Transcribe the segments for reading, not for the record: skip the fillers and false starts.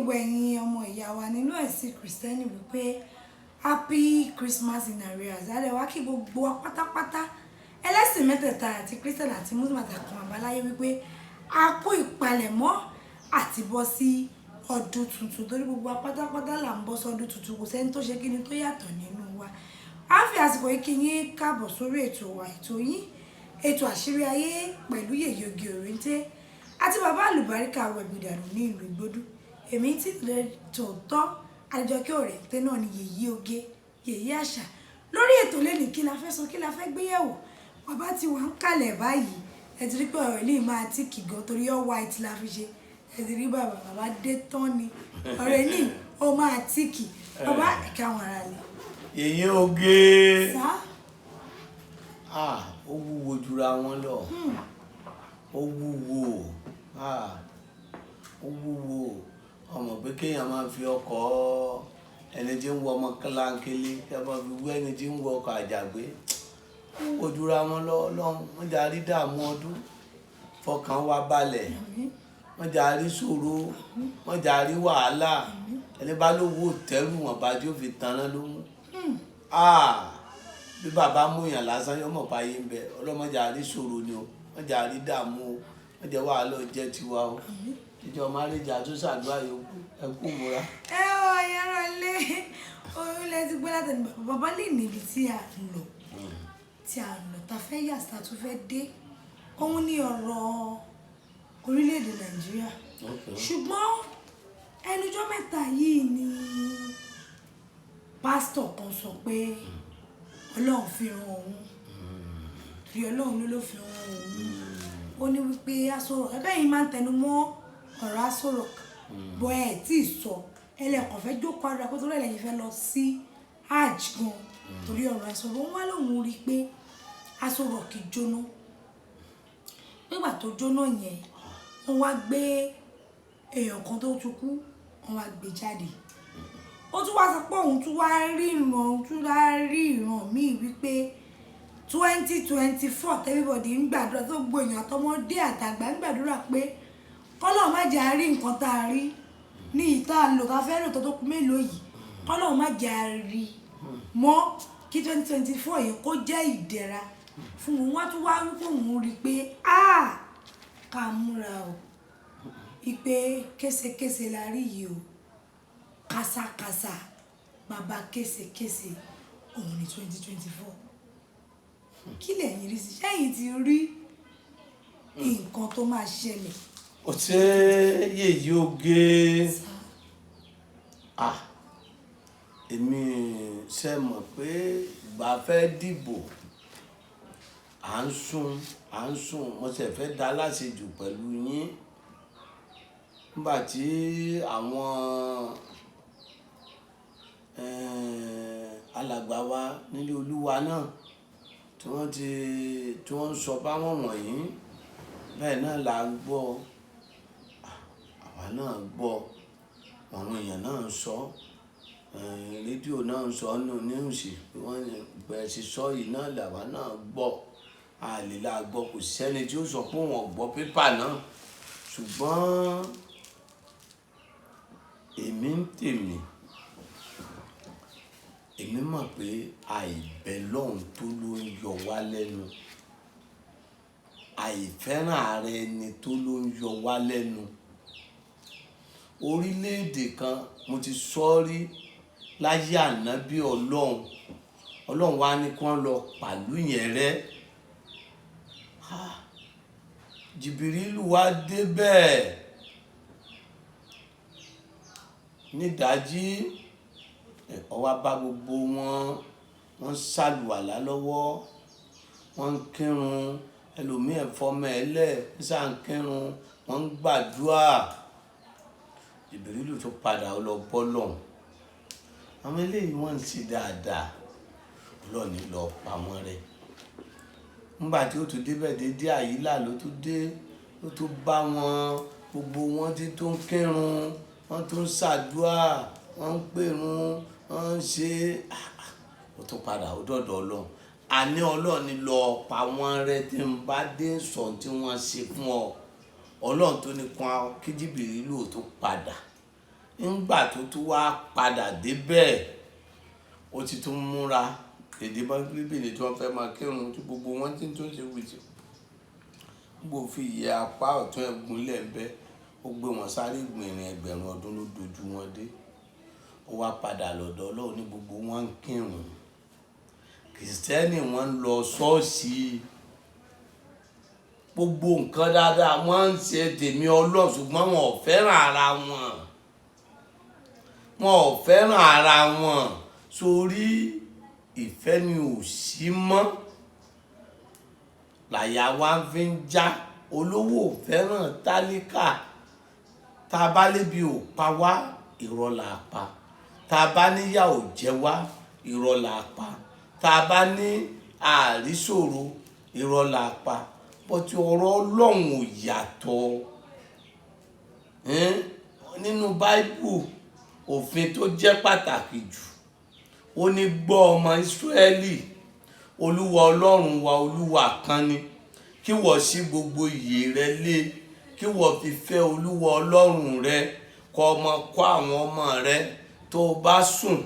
gbogbo ẹ̀yin ọmọ ìyá wa nínú ẹ̀sìn Kristẹni wípé happy Christmas in arrears. A dẹ̀ wá kí gbogbo wa pátápátá ẹlẹ́sìn mẹ́tẹ̀ẹ̀ta àti Christian àti Muslim àtàkùn àbáláyé wípé a kú ìpalẹ̀mọ́ àti bọ́ sí ọdún tuntun torí gbogbo wa pátápátá là ń bọ́ sọ́dún tuntun kò sẹ́ni tó ṣe kíni tó yàtọ̀ nínú wa. A fi àsìkò yìí kí yín káàbọ̀ sórí ètò wa ètò yín ètò àṣírí ayé pẹ̀lú Yèyé Oge Òrèǹté àti bàbá Alubarika Aworawo Agbaaye ní ìlú Ìgbòdú. Èmi tí lè tòótọ́ Àjọkẹ́ Òrèǹté náà ni Yèyé Oge Yèyé àṣà. Lórí ètò lẹ́nìí kí la fẹ́ sọ kí la fẹ́ gbéyẹ̀wò bàbá tí wà ń kalẹ̀ báyìí ẹ ti rí pé ọ̀rọ̀ ilé máa tí kì gan torí all white la fi ṣe ẹ ti rí bàbá dé tán ni ọ̀rọ̀ ilé ó máa tí kì bàbá ẹ̀ka wọn ara lẹ̀. Yèyé Oge sá ó wúwo jura wọn lọ ó wúwo ó wúwo ọmọ pé kéèyàn máa fi ọkọ̀ ẹni tí ń wọ ọmọ kíláńkélé kí a máa fi wú ẹni tí ń wọ ọkọ̀ àjàgbé ó jura wọn lọ lọ́hùn wọ́n jà rí dààmú ọdún fọkàn wa balẹ̀ wọ́n jà rí ṣòro wọ́n jà rí wàhálà ẹni bá lówó tẹ́rù wọn bá tí ó fi tanná lóhùn bí bàbá múyàn lásán yóò mọ̀ páyé ń bẹ ọlọ́mọdé àrí ṣòro ni o wọ́n jà rí dààmú o wọ́n jẹ́ wàhálà jẹ́ tiwa o ìjọ márìjà tó ṣàdúrà yòókù ẹ kú múra. ẹ ọ yàrá ilé orílẹ̀ ti gbé látẹnu bàbá lè níbi tí a lọ ta fẹ́ yà sí ta tún fẹ́ dé òun ní ọ̀rọ̀ orílẹ̀-èdè Nàìjíríà ṣùgbọ́n ẹnujọ́ mẹ́ta yìí ni pásítọ̀ kan sọ pé Ọlọ́run fi ràn òun rí Ọlọ́run ló fi ràn òun ó ní wípé asọ̀rọ̀ ẹgbẹ́ yìí máa ń tẹnu mọ́ ọ̀rọ̀ asọ̀rọ̀ bọ́ ẹ̀ tí ì sọ ẹlẹ́kọ̀ọ́ fẹ́ jókòó ara pé torí ẹ̀lẹ́yìn fẹ́ lọ sí hajj gan torí ọ̀rọ̀ asọ̀rọ̀ wọn wá lòun rí i pé asọ̀rọ̀ kì í jóná nígbà tó jóná yẹn wọ́n wá gbé èèyàn kan tó tún kú wọ́n wá gbé jáde ó tún wá sọ pé òun tún wá rí ìran míì wípé 2024 everybody ń gbàdúrà tó gbogbo èèyàn àtọmọdé àtàgbà ń gbàdúrà pé kọ́lọ̀ má jẹ́ àárí nǹkan tá a rí ní ìta lò ká fẹ́ lò tó kú mélòó yìí kọ́lọ̀ má jẹ́ àárí mọ́ kí 2024 yìí kó jẹ́ ìdẹ̀ra fún òun wá tún wá wípé òun rí i pé ká múra o ìpè késekése la rí yìí o kásákásá bàbá késekése òun ní 2024 kí lẹ̀yin rí sí sẹ́yìn ti rí nǹkan tó máa ṣẹlẹ̀. ó ṣe Yèyé Oge èmi ṣe mọ̀ pé ìgbà fẹ́ dìbò à ń sùn mo ṣe fẹ́ dá láṣejù pẹ̀lú yín nígbà tí àwọn alàgbà wa nílé Olúwa náà tí wọ́n ń sọ báwọn wọ̀nyí bẹ́ẹ̀ náà là ń gbọ́ àwa náà gbọ́ àwọn èèyàn náà ń sọ rédíò náà ń sọ nù níwùsì pé wọ́n bẹ̀rẹ̀ sí sọ yìí náà làwa náà gbọ́ àlèlà gbọ́ kò sẹ́ni tí ó sọ pé wọ́n gbọ́ pépà náà ṣùgbọ́n èmi ń tèmi èmi mọ̀ pé àìbẹ̀ lọ́hùn tó ló ń yọ wá lẹ́nu àìfẹ́ràn ara ẹni tó ló ń yọ wá lẹ́nu orílẹ̀-èdè kan mo ti sọ rí láyé ànábì ọlọ́run wá ní kí wọ́n lọ pàlú yẹn rẹ́ Jìbìrìlù wá débẹ̀ nídàájí ó wá bá gbogbo wọn ṣàlùwàlá lọ́wọ́ wọ́n ń kírun ẹlòmíì ẹ̀fọ́mọ ẹlẹ́ ṣá ń kírun wọ́n ń gbàdúrà Jìbìrìlù tó padà lọ bọ́ lọ́hùn àwọn eléyìí wọ́n ń ṣe dáadáa Ọlọ́ọ̀ni lọ pa wọ́n rẹ́ nígbà tí ó tún débẹ̀ dédé àyílà ló tún dé ló tún bá wọn gbogbo wọn tí tó ń kírun wọ́n tún ń ṣàdúrà wọ́n ń pèrun wọ́n ń ṣe ó tún padà ó dọ̀dọ̀ Ọlọ́run àní Ọlọ́ọ̀ni lọ pa wọ́n rẹ́ tí ń bá dé sọ tí wọ́n ṣe fún ọ Ọlọ́run tó ní kan kí Jìbìrìlù tó padà ńgbà tó tún wá padà débẹ̀ ó ti tún múra èdè mọ́gíríbì ni tí wọ́n fẹ́ máa kírun tí gbogbo wọn ti tún ṣe wìtì gbogbo fi yẹ apá ọ̀tún ẹ̀gún lẹ́ẹ̀bẹ́ ó gbé wọn sáré gbìnrín ẹgbẹ̀rún ọdún ló dojú wọn dé ó wá padà lọ́dọ̀ Ọlọ́run ní gbogbo wọn ń kírun kìrìsìtẹ́nì wọn ń lọ ṣọ́ọ̀ṣì gbogbo nǹkan dáadáa wọ́n ń ṣe tèmi Ọlọ́run ṣùgbọ́n wọn ò fẹ́ràn ara wọn sórí ìfẹ́ ni ò sí mọ́ làyà wa fi ń já olówó ò fẹ́ràn tálíkà tá a bá lébi ò pa wá irọ́ là pa tá a bá níyà ò jẹ wá irọ́ là pa tá a bá ní àríṣòro irọ́ là pa bọ́tí ọ̀rọ̀ Ọlọ́run ò yàtọ̀ nínú báíbù òfin tó jẹ́ pàtàkì jù ó ní gbọ́ ọmọ Ísírẹ́lì Olúwa Ọlọ́run wa Olúwa kan ni kí wọ́n sí gbogbo ìyè rẹ lé kí wọ́n fi fẹ́ Olúwa Ọlọ́run rẹ kọ́ ọmọ kọ́ àwọn ọmọ rẹ tó o bá sùn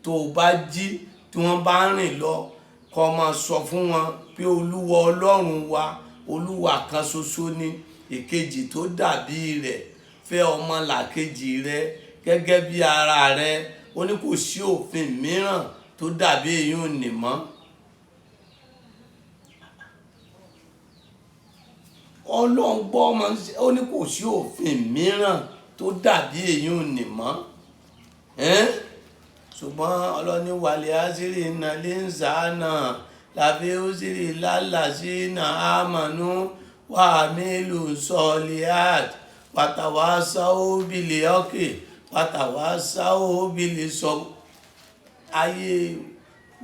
tó o bá jí tí wọ́n bá rìn lọ kọ́ ọmọ sọ fún wọn pé Olúwa Ọlọ́run wa Olúwa kan ṣoṣo ni ìkejì tó dàbí rẹ̀ fẹ́ ọmọ làkejì rẹ gẹ́gẹ́ bí ara rẹ ó ní kò sí òfin mìíràn tó dàbí èyí ò ní mọ́. Ọlọ́run gbọ́ ọmọ ó ní kò sí òfin mìíràn tó dàbí èyí ò ní mọ́. ṣùgbọ́n ọlọ́ni wàlẹ̀ àṣírí iná lè ń sàánà lábí ó ṣírí lálàsí iná àmànú wà mílù sọ́ọ̀lìyàt pàtàwà sáwó bìlẹ̀ ọ̀kẹ́ pàtàwà sáwó bìlẹ̀ sọ ayé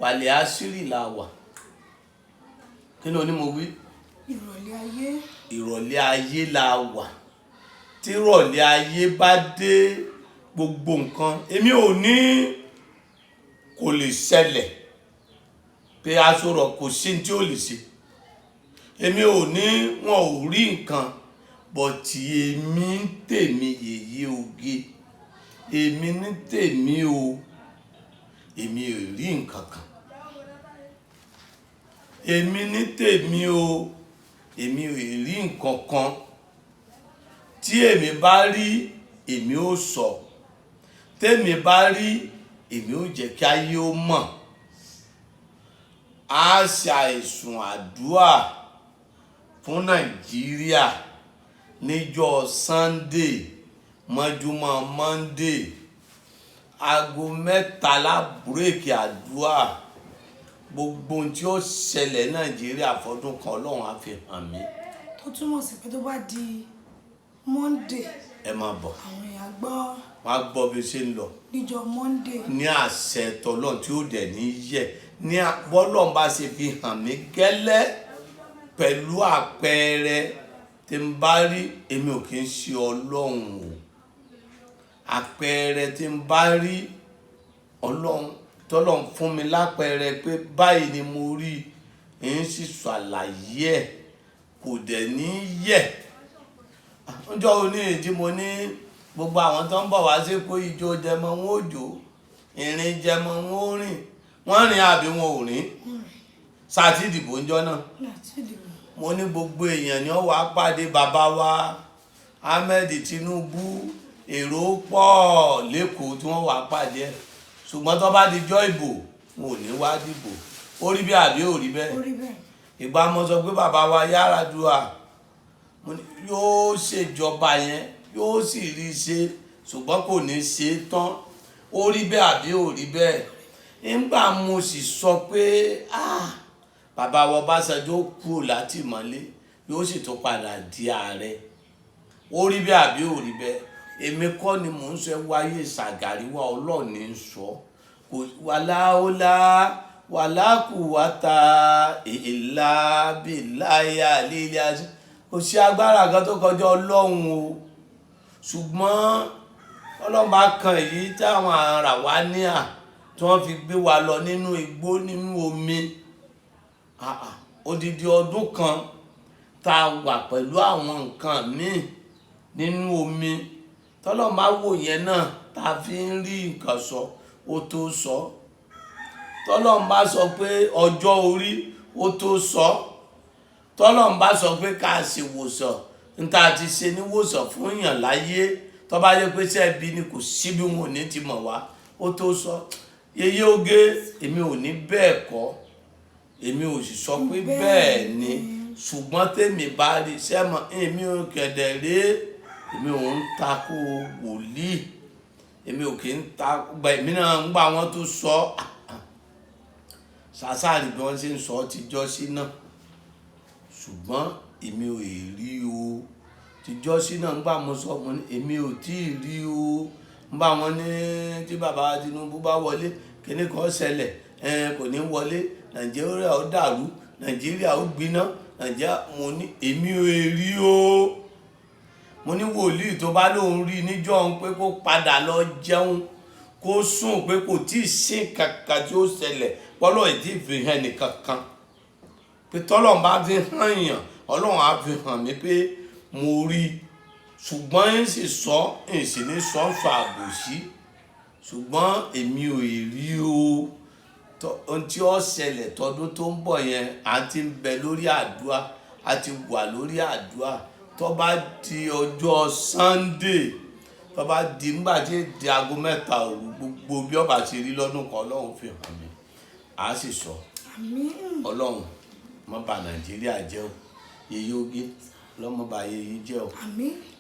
wàlẹ̀ àṣírí là wà. kí ni onímọ̀ wí? ìrọ̀lẹ́ ayé la wà. tí ìrọ̀lẹ́ ayé bá dé gbogbo nǹkan èmi ò ní kò lè ṣẹlẹ̀ pé aṣọ rọ̀ kò sí tí ó lè ṣe èmi ò ní wọn ò rí nǹkan bọ̀tì èmi ń tèmi yèyé oge èmi ní tèmi o èmi ò rí nǹkan kan èmi ní tèmi o èmi ò rí nǹkan kan tí èmi bá rí èmi ò sọ tèmi bá rí èmi ò jẹ́ kí ayé ó mọ̀ á ṣe àìsùn àdúrà fún Nàìjíríà níjọ́ Sunday mọ́júmọ́ Monday aago 3 búrẹ́kì àdúrà gbogbo ohun tí ó ṣẹlẹ̀ Nàìjíríà fọdún kan Ọlọ́run á fi hàn mí. tó túmọ̀ sí pé tó bá di Monday ẹ máa bọ̀ àwọn èèyàn gbọ́ wọ́n á gbọ́ bí ó ṣe ń lọ níjọ́ Monday ní àṣẹ tọlọ́run tí ó dẹ̀ ní yẹ ní bọ́lọ́run bá ṣe fi hàn mí gẹ́lẹ́ pẹ̀lú àpẹẹrẹ tí n bá rí èmi ò kì í ṣe Ọlọ́run o àpẹẹrẹ tí n bá rí Ọlọ́run tọ́lọ́run fún mi lápẹẹrẹ pé báyìí ni mo rí èyí sì ṣàlàyé ẹ̀ kò dẹ̀ ní yẹ. ọjọ́ òní ìdí mo ní gbogbo àwọn tó ń bọ̀ wá sí pé ijó jẹmọ wọn ò jó ìrìn jẹmọ wọn ò rìn wọ́n rìn àbí wọn ò rìn sáàtì ìdìbò ńjọ́ náà mo ní gbogbo èèyàn ni ó wá pàdé bàbá wa Ahmed Tinubu èrò pọ̀ lẹ́kọ̀ọ́ tí wọ́n wá pàdé ẹ̀ ṣùgbọ́n tó bá di jọ́ ìbò wọn ò ní wá dìbò ó rí bẹ́ẹ̀ àbí ò rí bẹ́ẹ̀ ìgbà mo sọ pé bàbá wa Yar'Adua yóò ṣèjọba yẹn yóò sì rí i ṣe ṣùgbọ́n kò ní ṣe é tán ó rí bẹ́ẹ̀ àbí ò rí bẹ́ẹ̀ nígbà mo sì sọ pé bàbá wa Ọbásanjọ́ kúrò látìmọ́lé yóò sì tún padà di ààrẹ ó rí bẹ́ẹ̀ àbí ò rí bẹ́ẹ̀ èmi kọ́ ni mò ń sọ wáyé Ṣàgàrí wa Ọlọ́run ní sọ kò wàláhólá wàlákùwátà ìlà bíláyà lílẹ̀ àti kò sí agbára kan tó kọjá Ọlọ́run o ṣùgbọ́n Ọlọ́run bá kan èyí táwọn ará wa ní tí wọ́n fi gbé wa lọ nínú igbó nínú omi odidi ọdún kan tá a wà pẹ̀lú àwọn nǹkan míì nínú omi tọ́lọ́ máa wò yẹn náà tá fi ń rí nǹkan sọ ó tó sọ tọ́lọ́run bá sọ pé ọjọ́ orí ó tó sọ tọ́lọ́run bá sọ pé ká ṣe wòsàn níta ti ṣe ní wòsàn fún èèyàn láyé tó bá yẹ pé sẹ́ẹ̀bí ni kò sí bí wọn ò ní ti mọ̀ wá ó tó sọ yeye oge èmi ò ní bẹ́ẹ̀ kọ́ èmi ò sì sọ pé bẹ́ẹ̀ ni ṣùgbọ́n tèmi bá rí sẹ́mọ̀ èmi ò kẹ̀dẹ̀ rí èmi ò ń takò wòlíì èmi ò kì í ta gba èmi náà ń gbà wọ́n tó sọ ṣàṣàrì bí wọ́n ṣe ń sọ tijọ́ sí náà ṣùgbọ́n èmi ò rí o tijọ́ sí náà ń gbà mo sọ mo ní èmi ò tí ì rí o ń bá wọn ní tí bàbá Tinubu bá wọlé kíní kan ṣẹlẹ̀ kò ní wọlé Nàìjíríà ó dàrú Nàìjíríà ó gbiná Nàìjíríà mo ní èmi ò rí o mo ní wòlíì tó bá lóun rí níjọ́ ń pé kó padà lọ jẹun kó sùn pé kò tí ì sí kankan tí ó ṣẹlẹ̀ pọ́lọ́ ìdí ìfihàn nìkankan pé tọ́lọ́run bá fi hàn yàn Ọlọ́run á fi hàn mí pé mo rí ṣùgbọ́n ń sì sọ ń sì ní sọ́ọ̀sọ̀ àbòsí ṣùgbọ́n èmi ò rí o ohun tí ó ṣẹlẹ̀ tọdún tó ń bọ̀ yẹn a ti ń bẹ lórí àdúrà a ti wà lórí àdúrà tó bá di ọjọ́ Sunday tó bá di nígbà tí di aago 3 òru gbogbo bí ọba ti rí lọ́dún kan Ọlọ́run fi hàn mí a sì sọ Ọlọ́run má bà Nàìjíríà jẹ́ o yeye oge lọ́mọ bá yeye jẹ́ o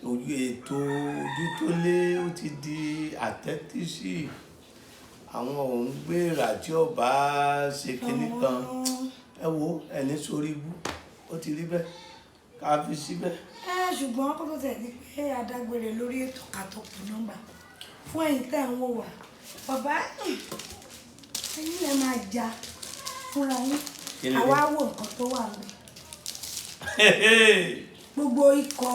ojú ètò ojú tó lé ó ti di àtẹ́tísì àwọn òun gbéra tí ọba ṣe kinní kan ẹ wo ẹni sórí ibú ó ti rí bẹ́ẹ̀ ká fi síbẹ̀. ṣùgbọ́n kó tó tẹ̀ ní pé adágbére lórí ètò kàtọ́kù nọ́mbà fún ẹ̀yin tẹ́ ń wò wá bàbá ẹ̀yin lè máa jà fúnra yín àwa wò nǹkan tó wà lọ gbogbo ikọ̀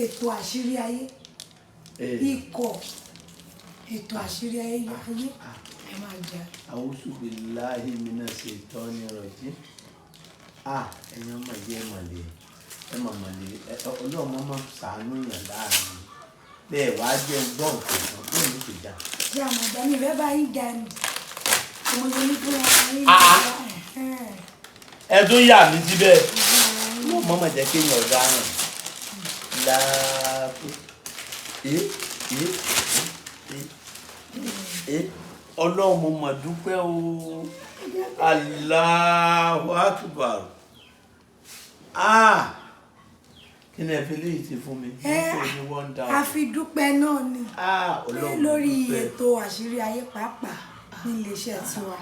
ètò àṣírí ayé ikọ̀ ètò àṣírí ayé ẹ máa jà. A'udhu billahi minash shaitani rajim ẹ̀yin ọmọ ìyá ẹ mọ̀lẹ́ ọlọ́mọ máa ṣàánú yàn láàrin bẹ́ẹ̀ wàá jẹ́ gbọ́n nǹkan bẹ́ẹ̀ ní kò já. ṣé àmọ̀ ìgbà mi ìfẹ́ bá yín jà ní mo lè ní fún wa ní ẹ tó yà mí síbẹ̀ wọ́n mọ̀ jẹ́ kéèyàn ọ̀daràn láàpù ọlọ́run mo mà dúpẹ́ o Allahu Akbar kí ni ẹ fi léyìí ti fún mi a fi dúpẹ́ náà ni lórí ètò àṣírí ayé pàápàá ní iléeṣẹ́ tiwa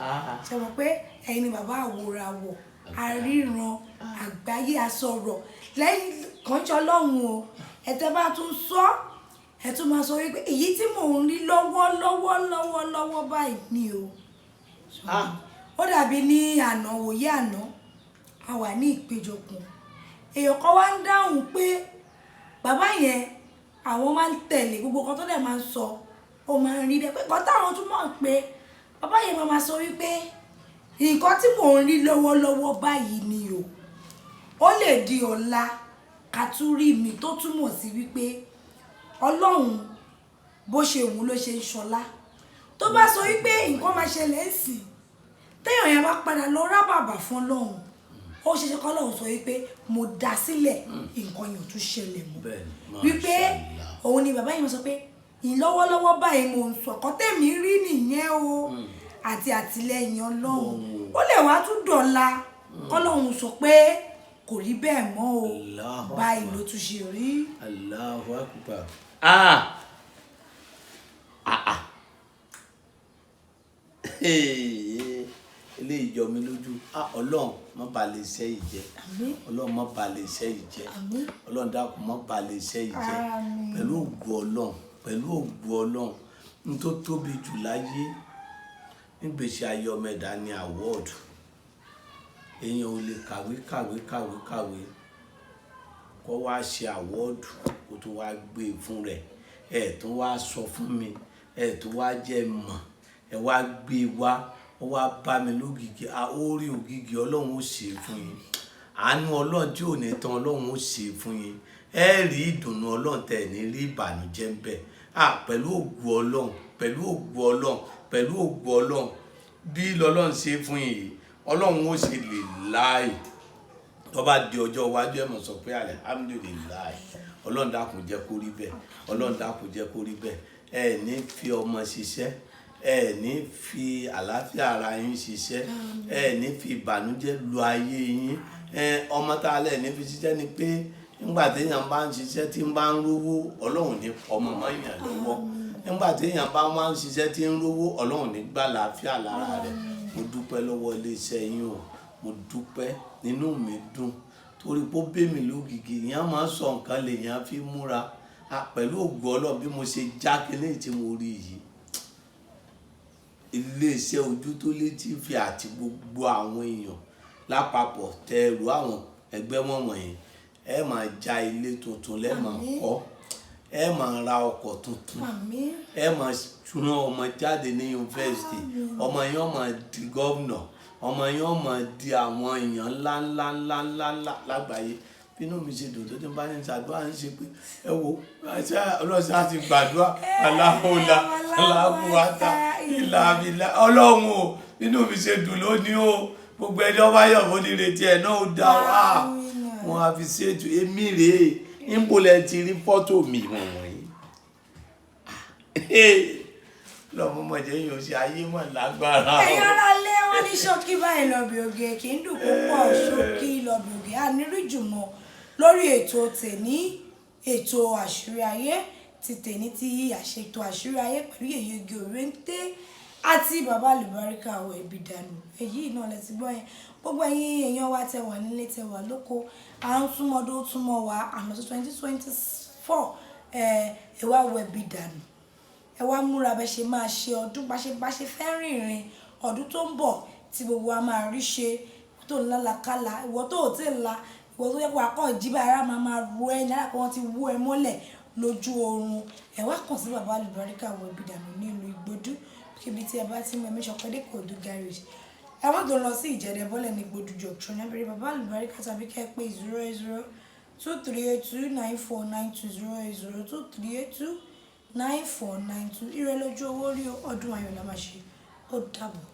ṣe mọ̀ pé ẹ̀yin ni bàbá Aworawo aríran àgbáyé asọ̀rọ̀ lẹ́yìn kànjọ́ ọlọ́run o ẹ̀tẹ́ bá tún sọ ẹ̀ tún máa sọ wípé èyí tí mò ń rí lọ́wọ́ báyìí ni o ó dàbí ní àná wòye àná a wà ní ìpéjọpọ̀ èèyàn kan wá ń dáhùn pé bàbá yẹn àwọn máa ń tẹ̀lé gbogbo kan tó dẹ̀ máa ń sọ ó máa ń rí bẹ́ẹ̀ pé kan táwọn tún mọ̀ pé bàbá yẹn máa sọ wípé nǹkan tí mò ń rí lọ́wọ́ báyìí ni o ó lè di ọ̀la kàtúrí mi tó túmọ̀ sí wípé Ọlọ́run bó ṣe wù ló ṣe ń ṣọlá tó bá sọ wípé nǹkan máa ṣẹlẹ̀ ń sìn téèyàn yẹn bá padà lọ rábàbà fún Ọlọ́run ó ṣe ṣe kọ́ Ọlọ́run sọ wípé mo dá sílẹ̀ nǹkan yẹn ò tún ṣẹlẹ̀ mọ́ wípé òun ni bàbá yẹn sọ pé ìlọ́wọ́lọ́wọ́ báyìí mo ń sọ ọ̀kọ́ tèmi rí nìyẹn o àti àtìlẹ́yìn Ọlọ́run ó lè wá tún dọ̀la kọ́lọ́run sọ pé kò rí bẹ́ẹ̀ mọ́ o báyìí ló tún ṣe rí. Allahu Akbar. ilé ìjọ mi lójú Ọlọ́run má bà lè ṣe yìí jẹ́ Ọlọ́run má bà lè ṣe yìí jẹ́ Ọlọ́run dákun má bà lè ṣe yìí jẹ́ pẹ̀lú ògo Ọlọ́run n tó tóbi jù láyé nígbèsí ayé ọmọ ẹ̀dá ní awọ́ọ̀dù èèyàn ò lè kàwé kó wá ṣe awọ́ọ̀dù kó tó wá gbé fún rẹ̀ ẹ̀ tó wá sọ fún mi ẹ̀ tó wá jẹ́ mọ̀ ẹ̀ wá gbé wá ó wá bá mi lógìgì orí ògìgì Ọlọ́run ó ṣe fún yín àánú Ọlọ́run tí ò ní tán Ọlọ́run ó ṣe fún yín ẹ rí ìdùnnú Ọlọ́run tẹ̀ ní rí ìbànújẹ́ ń bẹ pẹ̀lú ògo Ọlọ́run pẹ̀lú ògo Ọlọ́run pẹ̀lú ògo Ọlọ́run bí lọ́lọ́run ṣe fún yìí Ọlọ́run ó ṣe lè láì tó bá di ọjọ́ iwájú ẹ̀ mọ̀ sọ pé alhamdulilayi Ọlọ́run dákun jẹ́ kó rí bẹ́ẹ̀ Ọlọ́run dákun jẹ́ kó rí bẹ́ẹ̀ ẹ ní fi ọmọ ṣiṣẹ́ ẹ ní fi àlàáfíà ara yín ṣiṣẹ́ ẹ ní fi ìbànújẹ́ lu ayé yín ọmọ tá a lẹ̀ ní fi ṣiṣẹ́ ni pé nígbà téèyàn bá ń ṣiṣẹ́ tí ń bá ń rówó Ọlọ́run ní ọmọ mọ́ èèyàn lọ́wọ́ nígbà téèyàn bá máa ń ṣiṣẹ́ tí ń rówó Ọlọ́run ní gbà láàfíà lára rẹ̀ mo dúpẹ́ lọ́wọ́ iléeṣẹ́ yín o mo dúpẹ́ nínú mi dùn torí pé ó bẹ́ mi lógìgì èèyàn máa ń sọ nǹkan lèèyàn fi múra pẹ̀lú ògo Ọlọ́run bí mo ṣe já kíní tí mo rí yìí iléeṣẹ́ ojú tó létí fi àti gbogbo àwọn èèyàn lápapọ̀ tẹrù àwọn ẹgbẹ́ wọn wọ̀nyí ẹ máa já ilé tuntun lẹ́ máa kọ́ ẹ máa ra ọkọ̀ tuntun ẹ máa rán ọmọ jáde ní yunifásitì ọmọ yẹn máa di gọ́vnọ̀ ọmọ yẹn máa di àwọn èèyàn ńláńláńláńlá lágbàáyé bínú mi ṣe dùn tó ti bá ní ìṣàdúrà ń ṣe pé ẹ wo ọlọ́sẹ̀ á ti gbàdúrà aláhùlà aláhùwàtà ìlàbílà ọlọ́run o bínú mi ṣe dùn lónìí o gbogbo ẹni ọba yọ̀ bó ní retí ẹ̀ náà ó dá wá wọn á fi ṣètò èmi rèé ìmọ̀lẹ̀ ti rí fọ́tò mi wọ̀nyí lọ́mọ mọ̀jẹ́ yìí ò ṣe ayé mọ̀ lágbára. ẹ̀yin ará lé wọn ní ṣókí báyìí lọ́bì oge kì í dùn púpọ̀ ṣókí lọ́bì oge àníríjùmọ̀ lórí ètò tèní ètò àṣírí ayé ti tèní tí àṣetò àṣírí ayé pẹ̀lú Yèyé Oge Òréǹté àti bàbá Alubarika Aworawo Agbaaye èyí náà lẹ ti gbọ́ yẹn gbogbo ẹ̀yin èèyàn wa tẹ wà nílé tẹ wà lóko à ń túmọ̀dún túmọ̀ wá àmọ́ tó 2024 ẹ wá wo Agbaaye ẹ wá múra bẹ ṣe máa ṣe ọdún bá ṣe fẹ́ rìnrìn ọdún tó ń bọ̀ tí gbogbo wa máa rí ṣe tó ń lálàkálà ìwọ tó ò tí ì la ìwọ tó yẹ kó akọ ìjìbá ara máa ru ẹ ní àpò wọn ti wú ẹ mọ́lẹ̀ lójú oorun ẹ wá kàn sí bàbá Alubarika Aworawo Agbaaye nílùú Ìgbòdú kíbi tí ẹ bá ti mọ ẹmí ṣọpẹ́dé kò dú garage ẹ wọ́n tó lọ sí Ìjẹ̀dẹ̀ bọ́lẹ̀ ní Ìgbòdú junction náà bẹ̀rẹ̀ bàbá Alubarika tàbí kẹ́ ẹ pé 08023829492 08023829492 ire lójú owó rí ọdún ayọ̀ la máa ṣe ó dàbọ̀.